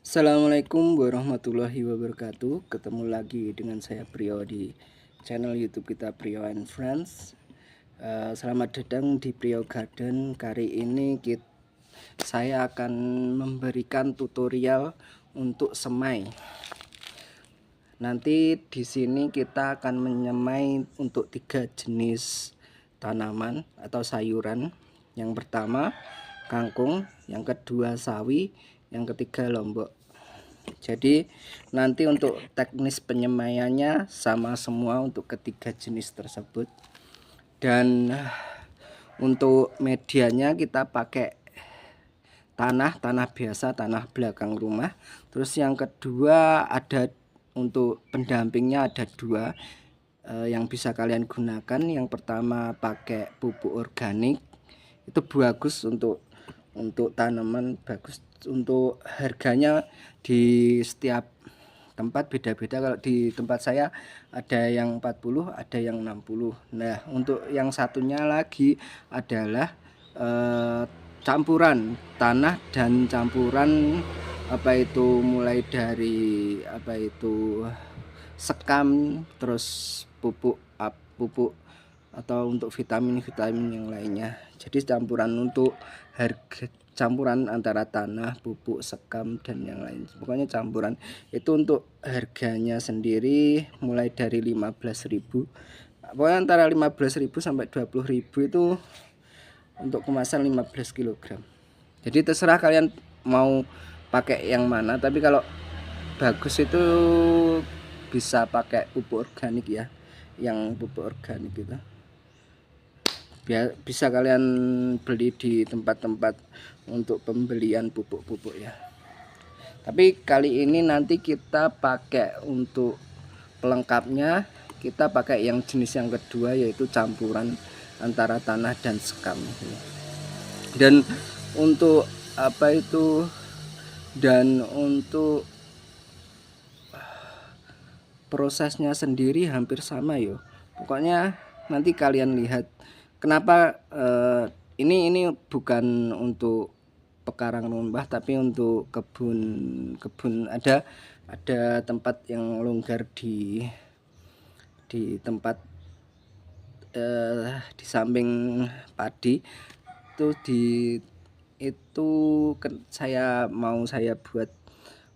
Assalamualaikum warahmatullahi wabarakatuh. Ketemu lagi dengan saya Prio di channel YouTube kita Prio and Friends. Selamat datang di Prio Garden. Kali ini saya akan memberikan tutorial untuk semai. Nanti di sini kita akan menyemai untuk 3 jenis tanaman atau sayuran. Yang pertama kangkung, yang kedua sawi, yang ketiga lombok. Jadi nanti untuk teknis penyemaiannya sama semua untuk ketiga jenis tersebut. Dan untuk medianya kita pakai tanah biasa, tanah belakang rumah. Terus yang kedua ada untuk pendampingnya ada dua yang bisa kalian gunakan. Yang pertama pakai pupuk organik, itu bagus untuk tanaman, bagus. Untuk harganya di setiap tempat beda-beda. Kalau di tempat saya ada yang 40, ada yang 60. Nah, untuk yang satunya lagi adalah campuran tanah dan campuran mulai dari sekam, terus pupuk atau untuk vitamin-vitamin yang lainnya. Jadi campuran antara tanah, pupuk, sekam dan yang lain. Pokoknya campuran itu untuk harganya sendiri mulai dari 15.000. Pokoknya antara 15.000 sampai 20.000 itu untuk kemasan 15 kg. Jadi terserah kalian mau pakai yang mana, tapi kalau bagus itu bisa pakai pupuk organik ya. Yang pupuk organik itu bisa kalian beli di tempat-tempat untuk pembelian pupuk-pupuk ya. Tapi kali ini nanti kita pakai untuk pelengkapnya, kita pakai yang jenis yang kedua, yaitu campuran antara tanah dan sekam. Dan untuk prosesnya sendiri hampir sama yo. Pokoknya nanti kalian lihat. Kenapa ini bukan untuk pekarangan rumbah, tapi untuk kebun ada tempat yang longgar di tempat di samping padi itu saya buat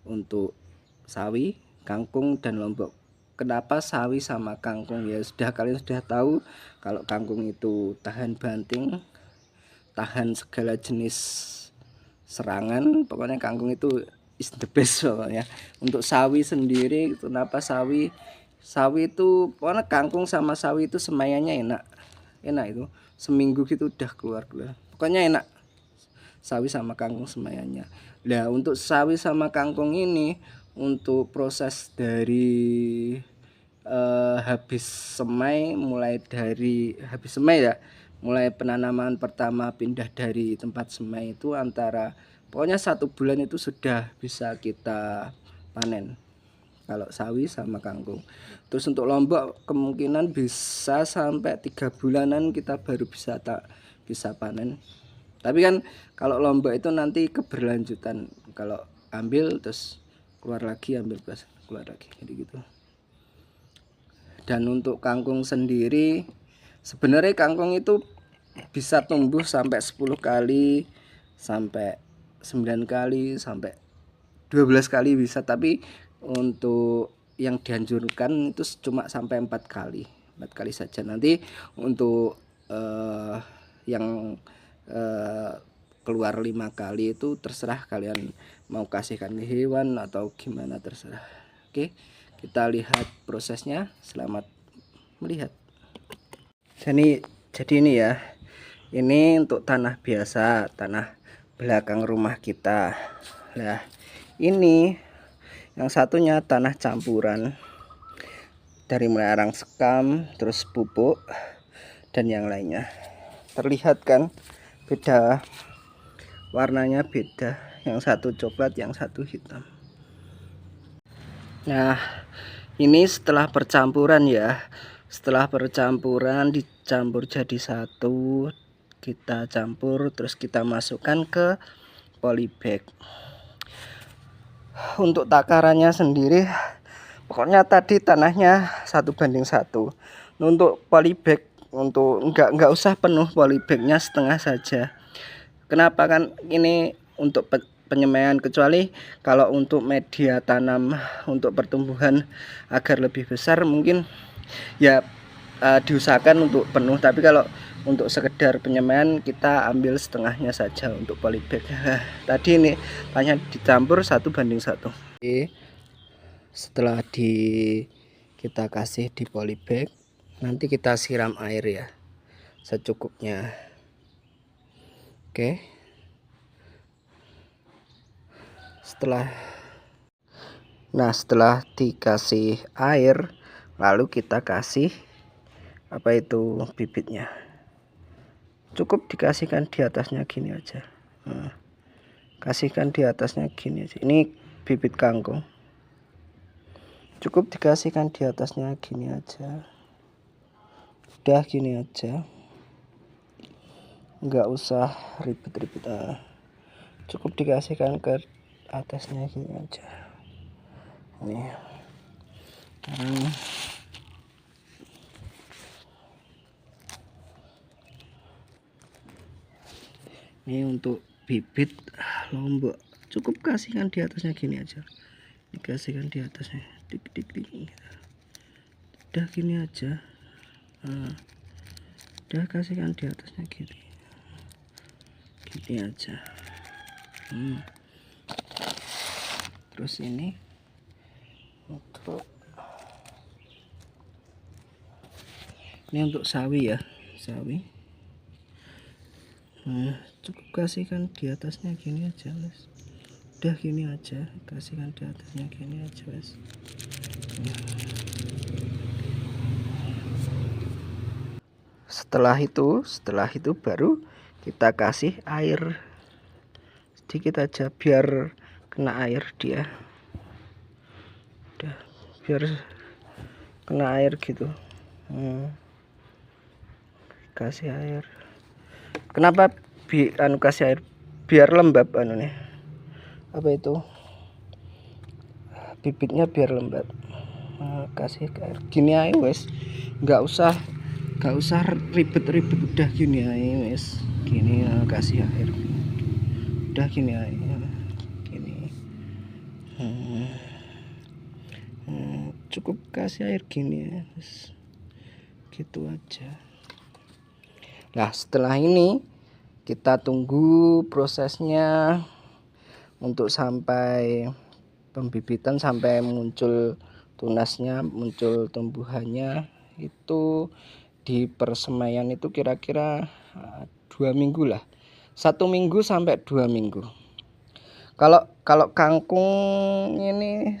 untuk sawi, kangkung dan lombok. Kenapa sawi sama kangkung? Ya kalian sudah tahu kalau kangkung itu tahan banting, tahan segala jenis serangan. Pokoknya kangkung itu is the best pokoknya. Untuk sawi sendiri, kenapa sawi itu pokoknya kangkung sama sawi itu semaiannya enak itu. Seminggu gitu udah keluar. Pokoknya enak sawi sama kangkung semaiannya. Nah, untuk sawi sama kangkung ini, untuk proses dari habis semai mulai penanaman pertama pindah dari tempat semai itu pokoknya 1 bulan itu sudah bisa kita panen kalau sawi sama kangkung. Terus untuk lombok kemungkinan bisa sampai 3 bulanan kita baru bisa panen. Tapi kan kalau lombok itu nanti keberlanjutan, kalau ambil terus keluar lagi, ambil terus keluar lagi, jadi gitu. Dan untuk kangkung sendiri, sebenarnya kangkung itu bisa tumbuh sampai 10 kali, sampai 9 kali, sampai 12 kali bisa. Tapi untuk yang dianjurkan itu cuma sampai 4 kali saja. Nanti untuk yang keluar 5 kali itu terserah kalian mau kasihkan ke hewan atau gimana, terserah. Oke, kita lihat prosesnya. Selamat melihat. Jadi ini ya, ini untuk tanah biasa, tanah belakang rumah kita. Nah, ini yang satunya tanah campuran dari mulai arang sekam, terus pupuk dan yang lainnya. Terlihat kan beda, warnanya beda, yang satu coklat, yang satu hitam. Nah, ini setelah percampuran ya, dicampur jadi satu, kita campur terus kita masukkan ke polybag. untuk takarannya sendiri, pokoknya tadi tanahnya 1:1. Untuk polybag, untuk nggak usah penuh polybagnya, setengah saja. Kenapa? Kan ini untuk penyemaian, kecuali kalau untuk media tanam untuk pertumbuhan agar lebih besar mungkin ya diusahakan untuk penuh, tapi kalau untuk sekedar penyemaian kita ambil setengahnya saja untuk polybag. Tadi ini hanya dicampur 1:1. Setelah kita kasih di polybag, nanti kita siram air ya secukupnya. Oke, setelah dikasih air, lalu kita kasih apa itu bibitnya. Cukup dikasihkan di atasnya gini aja. Kasihkan di atasnya gini aja. Ini bibit kangkung. Cukup dikasihkan di atasnya gini aja. Udah gini aja. Nggak usah ribet-ribet. Cukup dikasihkan ke atasnya gini aja. Ini. Ini untuk bibit lombok, cukup kasihkan di atasnya gini aja. Dikasihkan di atasnya dik udah gini aja. Udah kasihkan di atasnya gini aja. Terus ini untuk sawi ya, sawi. Cukup kasihkan di atasnya gini aja, guys. Udah gini aja, kasihkan di atasnya gini aja, guys. Setelah itu baru kita kasih air sedikit aja biar kena air dia. Udah, biar kena air gitu. Kasih air. Kenapa kasih air? Biar lembab nih. Apa itu? Bibitnya biar lembab. Kasih air gini aja wes. Nggak usah ribet-ribet, udah gini aja wes. Gini kasih air. Udah gini aja. Gini. Cukup kasih air gini ya. Gitu aja. Nah, setelah ini kita tunggu prosesnya untuk sampai pembibitan, sampai muncul tunasnya, muncul tumbuhannya. Itu di persemaian itu kira-kira 2 minggu lah, 1 minggu sampai 2 minggu. Kalau kangkung ini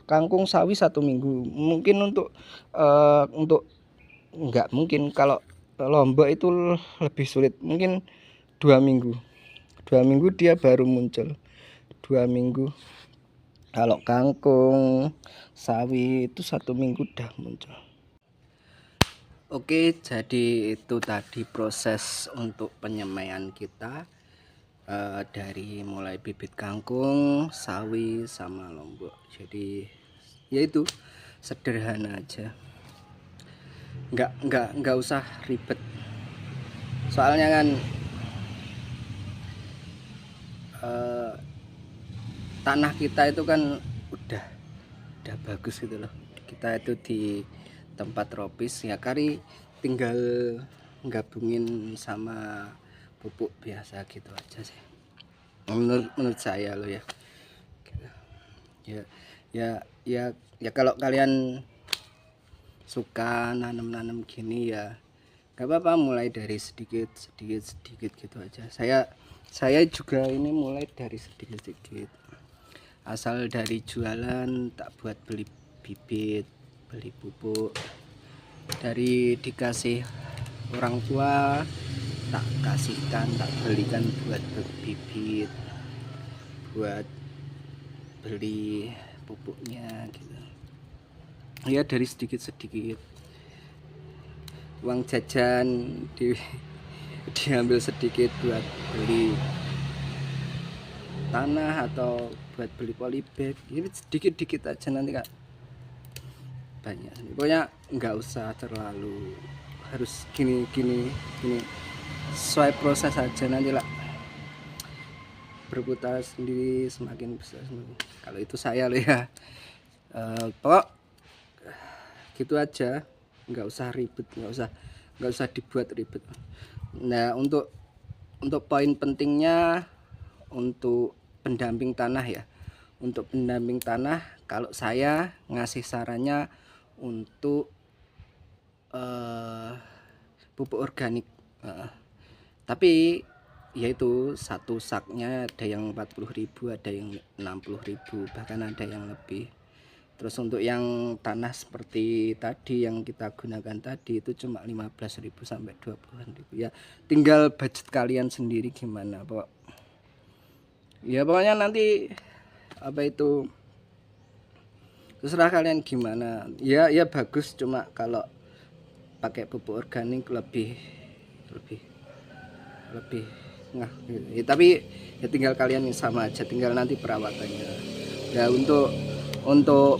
kangkung sawi 1 minggu. Mungkin untuk enggak mungkin. Kalau lombok itu lebih sulit, mungkin 2 minggu. 2 minggu dia baru muncul. 2 minggu. Kalau kangkung sawi itu 1 minggu udah muncul. Oke, jadi itu tadi proses untuk penyemaian kita, dari mulai bibit kangkung, sawi, sama lombok. Jadi yaitu sederhana aja. Nggak usah ribet, soalnya kan tanah kita itu kan udah bagus gitu loh. Kita itu di tempat tropis ya, kali tinggal gabungin sama pupuk biasa gitu aja sih, menurut saya loh ya. Ya kalau kalian suka nanam gini ya gak apa-apa, mulai dari sedikit gitu aja. Saya juga ini mulai dari sedikit, asal dari jualan, tak buat beli bibit, beli pupuk, dari dikasih orang tua tak kasihkan, tak belikan buat bibit, buat beli pupuknya gitu ya. Dari sedikit uang jajan diambil sedikit buat beli tanah atau buat beli polybag ini sedikit-dikit aja, nanti Kak banyak. Pokoknya nggak usah terlalu harus gini sesuai proses aja, nanti lah berputar sendiri semakin besar semakin. Kalau itu saya loh ya. Pokok gitu aja, nggak usah ribet, nggak usah dibuat ribet. Nah, untuk poin pentingnya untuk pendamping tanah ya, untuk pendamping tanah kalau saya ngasih sarannya untuk pupuk organik. Tapi yaitu satu saknya ada yang 40.000, ada yang 60.000, bahkan ada yang lebih. Terus untuk yang tanah seperti tadi yang kita gunakan tadi itu cuma 15.000 sampai 20.000 ya. Tinggal budget kalian sendiri gimana, Pok. Ya pokoknya nanti apa itu terserah kalian gimana. Ya bagus, cuma kalau pakai pupuk organik lebih nah, ya, tapi ya tinggal kalian sama aja, tinggal nanti perawatannya. Ya untuk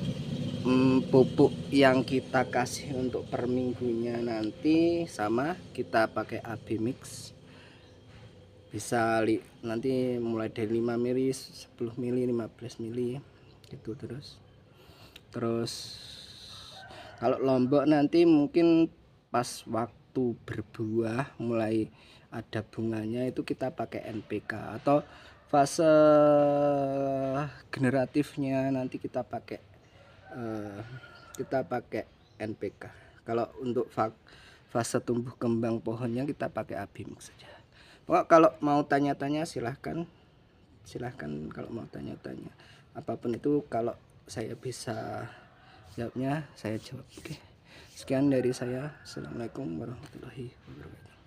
pupuk yang kita kasih untuk per minggunya nanti sama kita pakai AB mix, bisa nanti mulai dari 5 mili, 10 mili, 15 mili gitu. Terus kalau lombok nanti mungkin pas waktu berbuah mulai ada bunganya itu kita pakai NPK, atau fase generatifnya nanti kita pakai NPK. Kalau untuk fase tumbuh kembang pohonnya kita pakai Abimix saja. Pokok kalau mau tanya-tanya silahkan kalau mau tanya-tanya apapun itu, kalau saya bisa jawabnya saya jawab. Oke, sekian dari saya. Assalamualaikum warahmatullahi wabarakatuh.